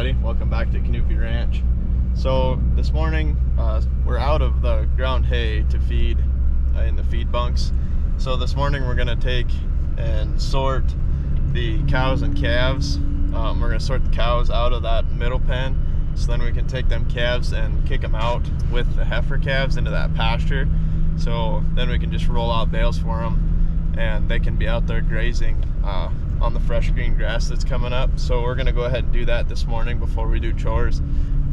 everybody, welcome back to Knuppe Ranch. So this morning we're out of the ground hay to feed in the feed bunks. So this morning we're gonna take and sort the cows and calves. We're gonna sort the cows out of that middle pen, so then we can take them calves and kick them out with the heifer calves into that pasture. So then we can just roll out bales for them and they can be out there grazing on the fresh green grass that's coming up. So we're gonna go ahead and do that this morning before we do chores,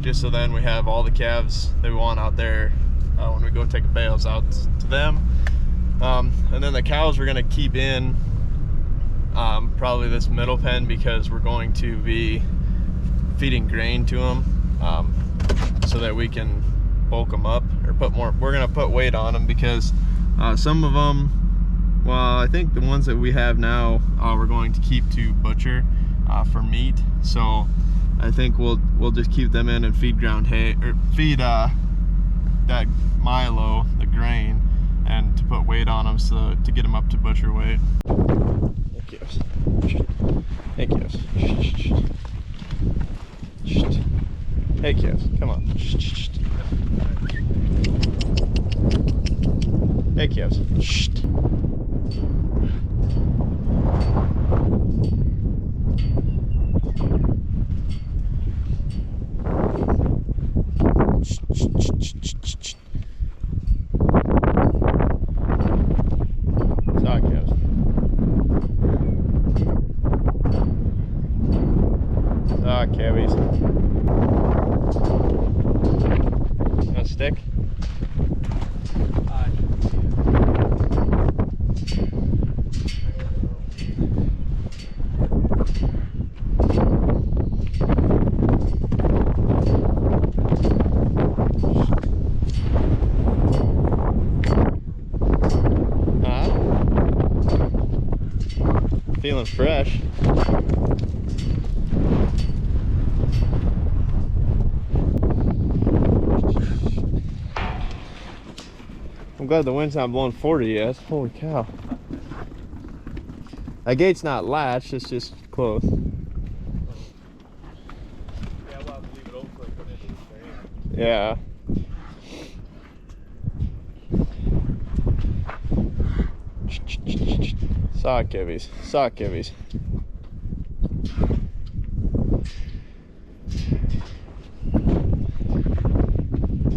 just so then we have all the calves that we want out there when we go take the bales out to them. And then the cows we're gonna keep in probably this middle pen, because we're going to be feeding grain to them so that we can bulk them up or put more. We're gonna put weight on them because some of them, well, I think the ones that we have now we're going to keep to butcher for meat. So I think we'll just keep them in and feed ground hay, or feed that milo, the grain, and to put weight on them, so to get them up to butcher weight. Hey calves. Hey calves, come on. Hey calves. Calvies. On a stick? Feeling fresh. I'm glad the wind's not blowing 40 yet. Holy cow. That gate's not latched, it's just closed. Yeah, we'll have to leave it open for a minute. Yeah. Sock kibbies. Sock kibbies.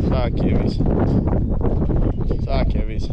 Sock kibbies. Sock kibbies.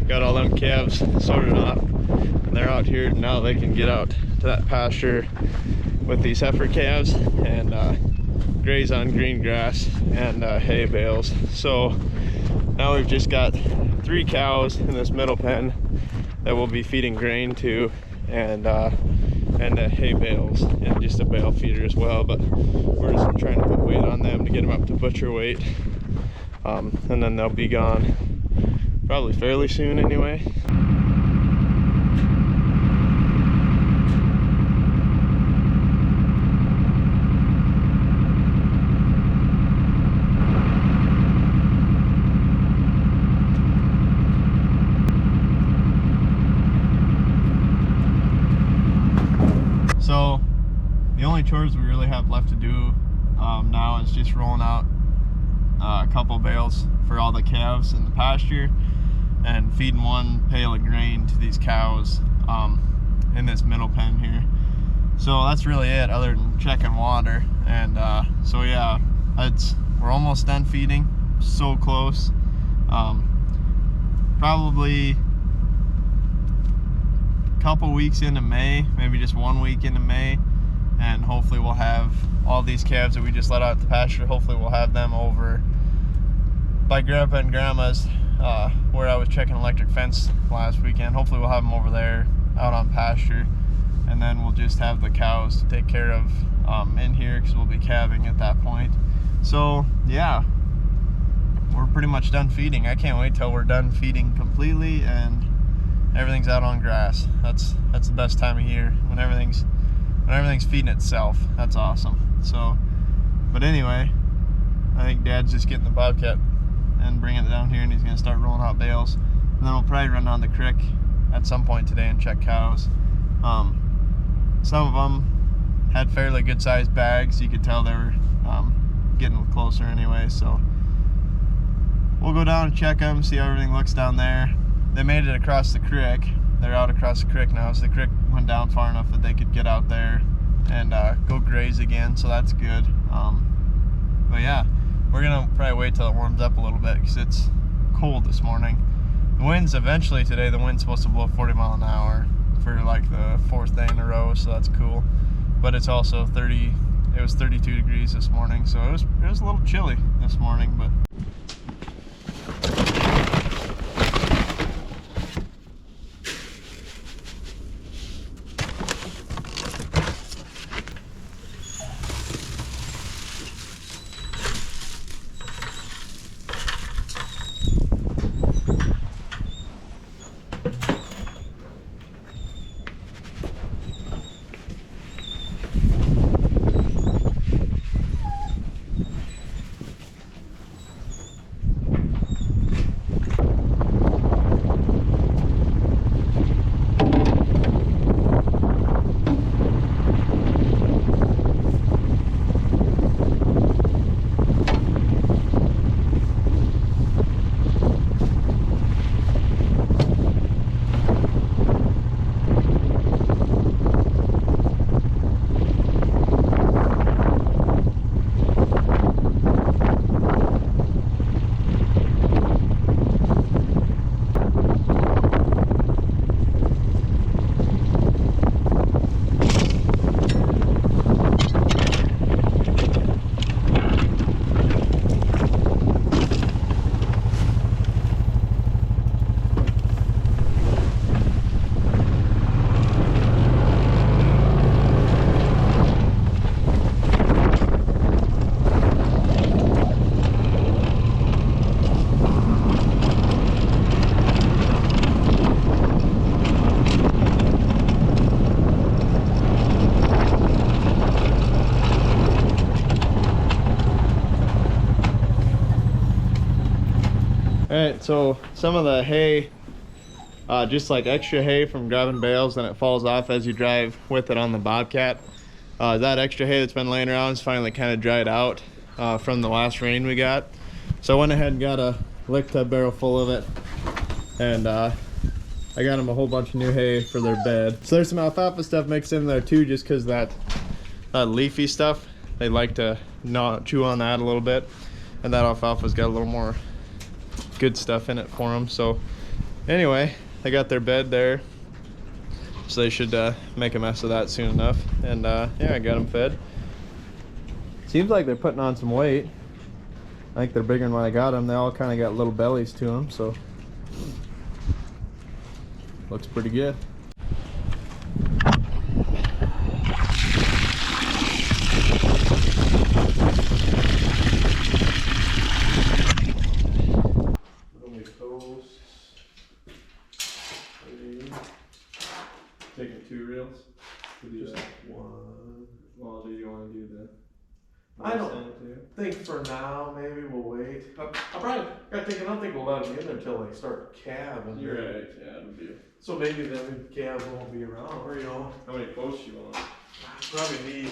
Got all them calves sorted off, and they're out here now. They can get out to that pasture with these heifer calves and graze on green grass and hay bales. So now we've just got 3 cows in this middle pen that we'll be feeding grain to, and hay bales and just a bale feeder as well. But we're just trying to put weight on them to get them up to butcher weight, and then they'll be gone probably fairly soon anyway. So the only chores we really have left to do now is just rolling out a couple bales for all the calves in the pasture and feeding 1 pail of grain to these cows in this middle pen here. So that's really it, other than checking water. And so yeah, we're almost done feeding, so close. Probably a couple weeks into May, maybe just 1 week into May, and hopefully we'll have all these calves that we just let out the pasture, hopefully we'll have them over by Grandpa and Grandma's, where I was checking electric fence last weekend. Hopefully we'll have them over there out on pasture, and then we'll just have the cows to take care of in here, because we'll be calving at that point. So yeah, we're pretty much done feeding. I can't wait till we're done feeding completely and everything's out on grass. That's the best time of year, when everything's feeding itself. That's awesome. So, but anyway, I think Dad's just getting the bobcat and bringing it down here, and he's gonna start rolling out bales, and then we'll probably run down the creek at some point today and check cows. Some of them had fairly good sized bags. You could tell they were getting closer anyway, so we'll go down and check them, see how everything looks down there. They made it across the creek. They're out across the creek now, so the creek went down far enough that they could get out there and go graze again, so that's good. But yeah, we're gonna probably wait till it warms up a little bit, because it's cold this morning. The winds eventually today, the wind's supposed to blow 40 miles an hour for like the 4th day in a row, so that's cool. But it's also 32 degrees this morning, so it was a little chilly this morning, but Alright, so some of the hay, just like extra hay from grabbing bales, and it falls off as you drive with it on the Bobcat. That extra hay that's been laying around is finally kind of dried out from the last rain we got. So I went ahead and got a lick tub barrel full of it, and I got them a whole bunch of new hay for their bed. So there's some alfalfa stuff mixed in there too, just because that leafy stuff, they like to chew on that a little bit, and that alfalfa's got a little more good stuff in it for them. So anyway, they got their bed there, so they should make a mess of that soon enough. And yeah, I got them fed. Seems like they're putting on some weight. I think they're bigger than when I got them. They all kind of got little bellies to them, so looks pretty good. Taking 2 reels? Just one. Well, do you want to do the... I don't think for now, maybe we'll wait. I don't think we'll let them in until they start calving. You're right, yeah, it'll be... So maybe then calves won't be around, or you know. How many posts you want? I probably need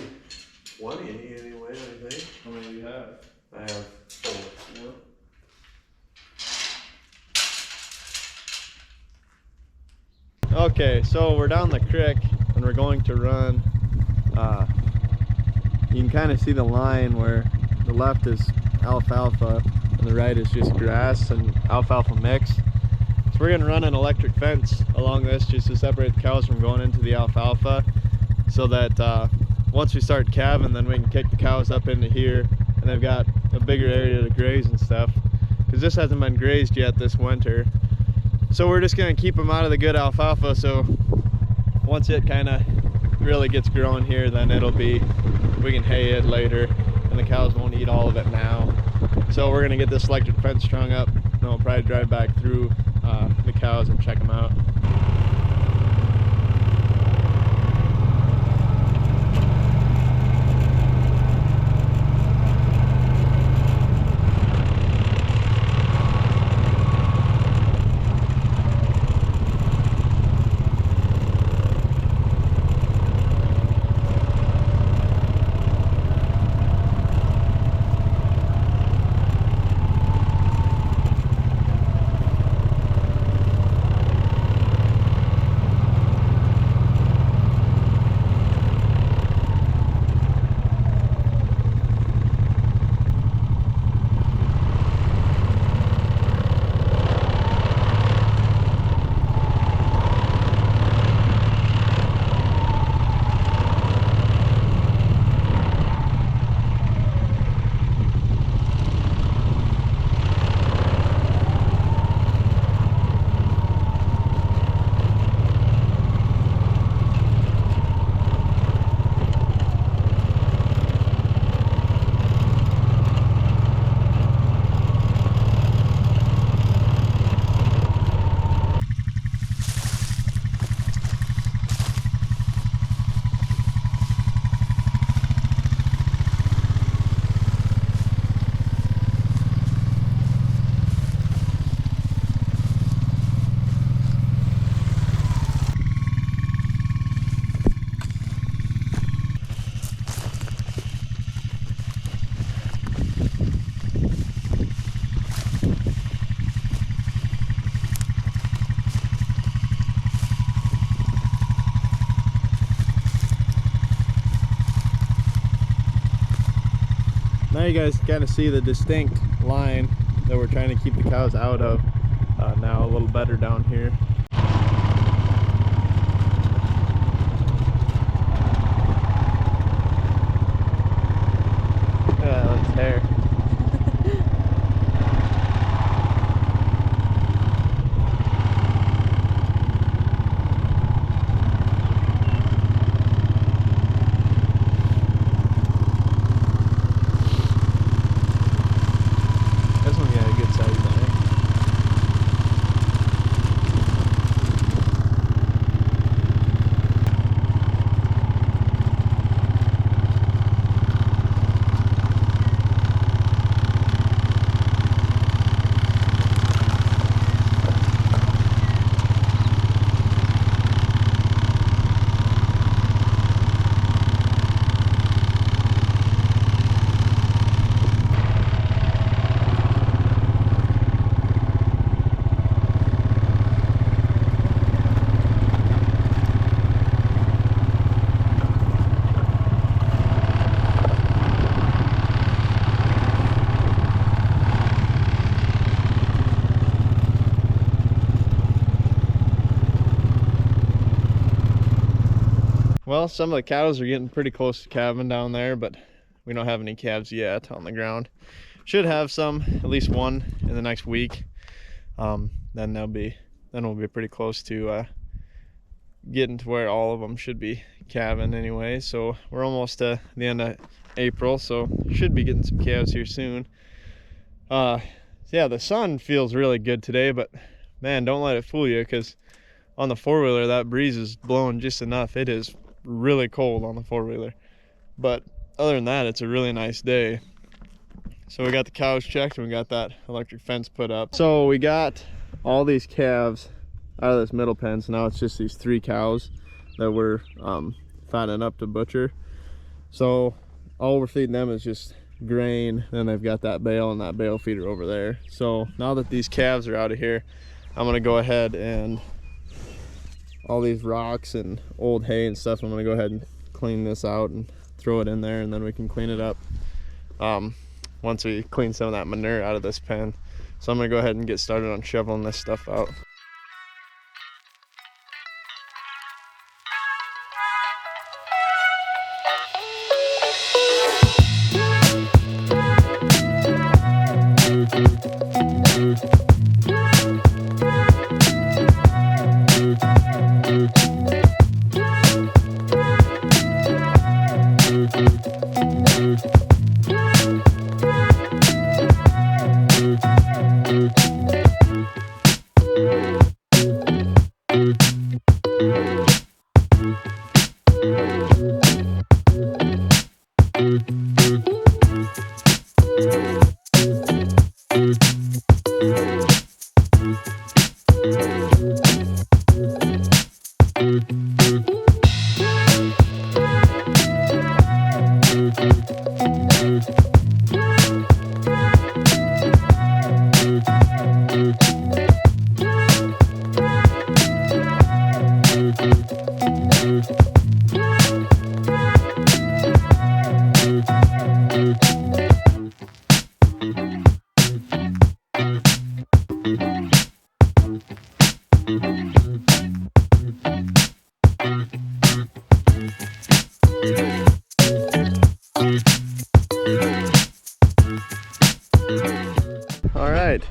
20 anyway, I think. How many do you have? I have 4. Okay, so we're down the creek and we're going to run. You can kind of see the line where the left is alfalfa and the right is just grass and alfalfa mix. So we're gonna run an electric fence along this just to separate the cows from going into the alfalfa, so that once we start calving, then we can kick the cows up into here and they've got a bigger area to graze and stuff, because this hasn't been grazed yet this winter. So we're just gonna keep them out of the good alfalfa, so once it kind of really gets growing here, then we can hay it later, and the cows won't eat all of it now. So we're gonna get this electric fence strung up, and we'll probably drive back through the cows and check them out. Now you guys kind of see the distinct line that we're trying to keep the cows out of now a little better down here. Yeah, that's hair. Well, some of the cows are getting pretty close to calving down there, but we don't have any calves yet on the ground. Should have some, at least one in the next week. Then we'll be pretty close to getting to where all of them should be calving anyway. So we're almost to the end of April, so should be getting some calves here soon. Yeah, the sun feels really good today, but man, don't let it fool you, because on the four-wheeler that breeze is blowing just enough. It is really cold on the four-wheeler, but other than that, it's a really nice day. So we got the cows checked and we got that electric fence put up. So we got all these calves out of this middle pen, so now it's just these 3 cows that we're fattening up to butcher. So all we're feeding them is just grain, and they've got that bale and that bale feeder over there. So now that these calves are out of here, I'm gonna go ahead and all these rocks and old hay and stuff, I'm gonna go ahead and clean this out and throw it in there, and then we can clean it up once we clean some of that manure out of this pen. So I'm gonna go ahead and get started on shoveling this stuff out. All right,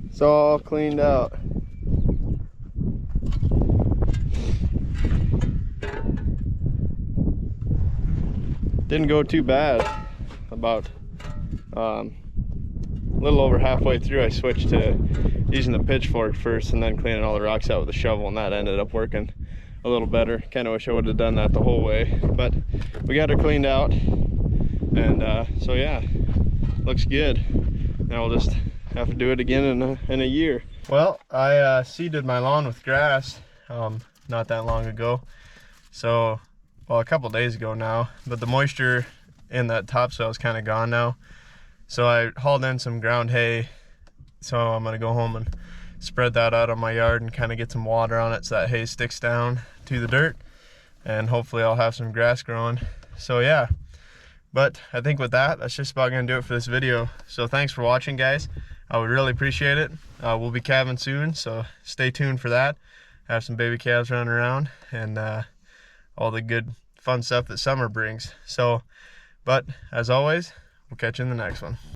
it's all cleaned out. Didn't go too bad. About a little over halfway through, I switched to using the pitchfork first and then cleaning all the rocks out with a shovel, and that ended up working a little better. Kind of wish I would have done that the whole way, but we got her cleaned out, and so yeah, looks good. Now we'll just have to do it again in a year. Well, I seeded my lawn with grass not that long ago, so well, a couple days ago now, but the moisture in that topsoil is kind of gone now. So I hauled in some ground hay, so I'm gonna go home and spread that out on my yard and kind of get some water on it so that hay sticks down to the dirt, and hopefully I'll have some grass growing. So yeah, but I think with that, that's just about gonna do it for this video. So thanks for watching, guys. I would really appreciate it. We'll be calving soon, so stay tuned for that. Have some baby calves running around, and all the good fun stuff that summer brings. So, but as always, we'll catch you in the next one.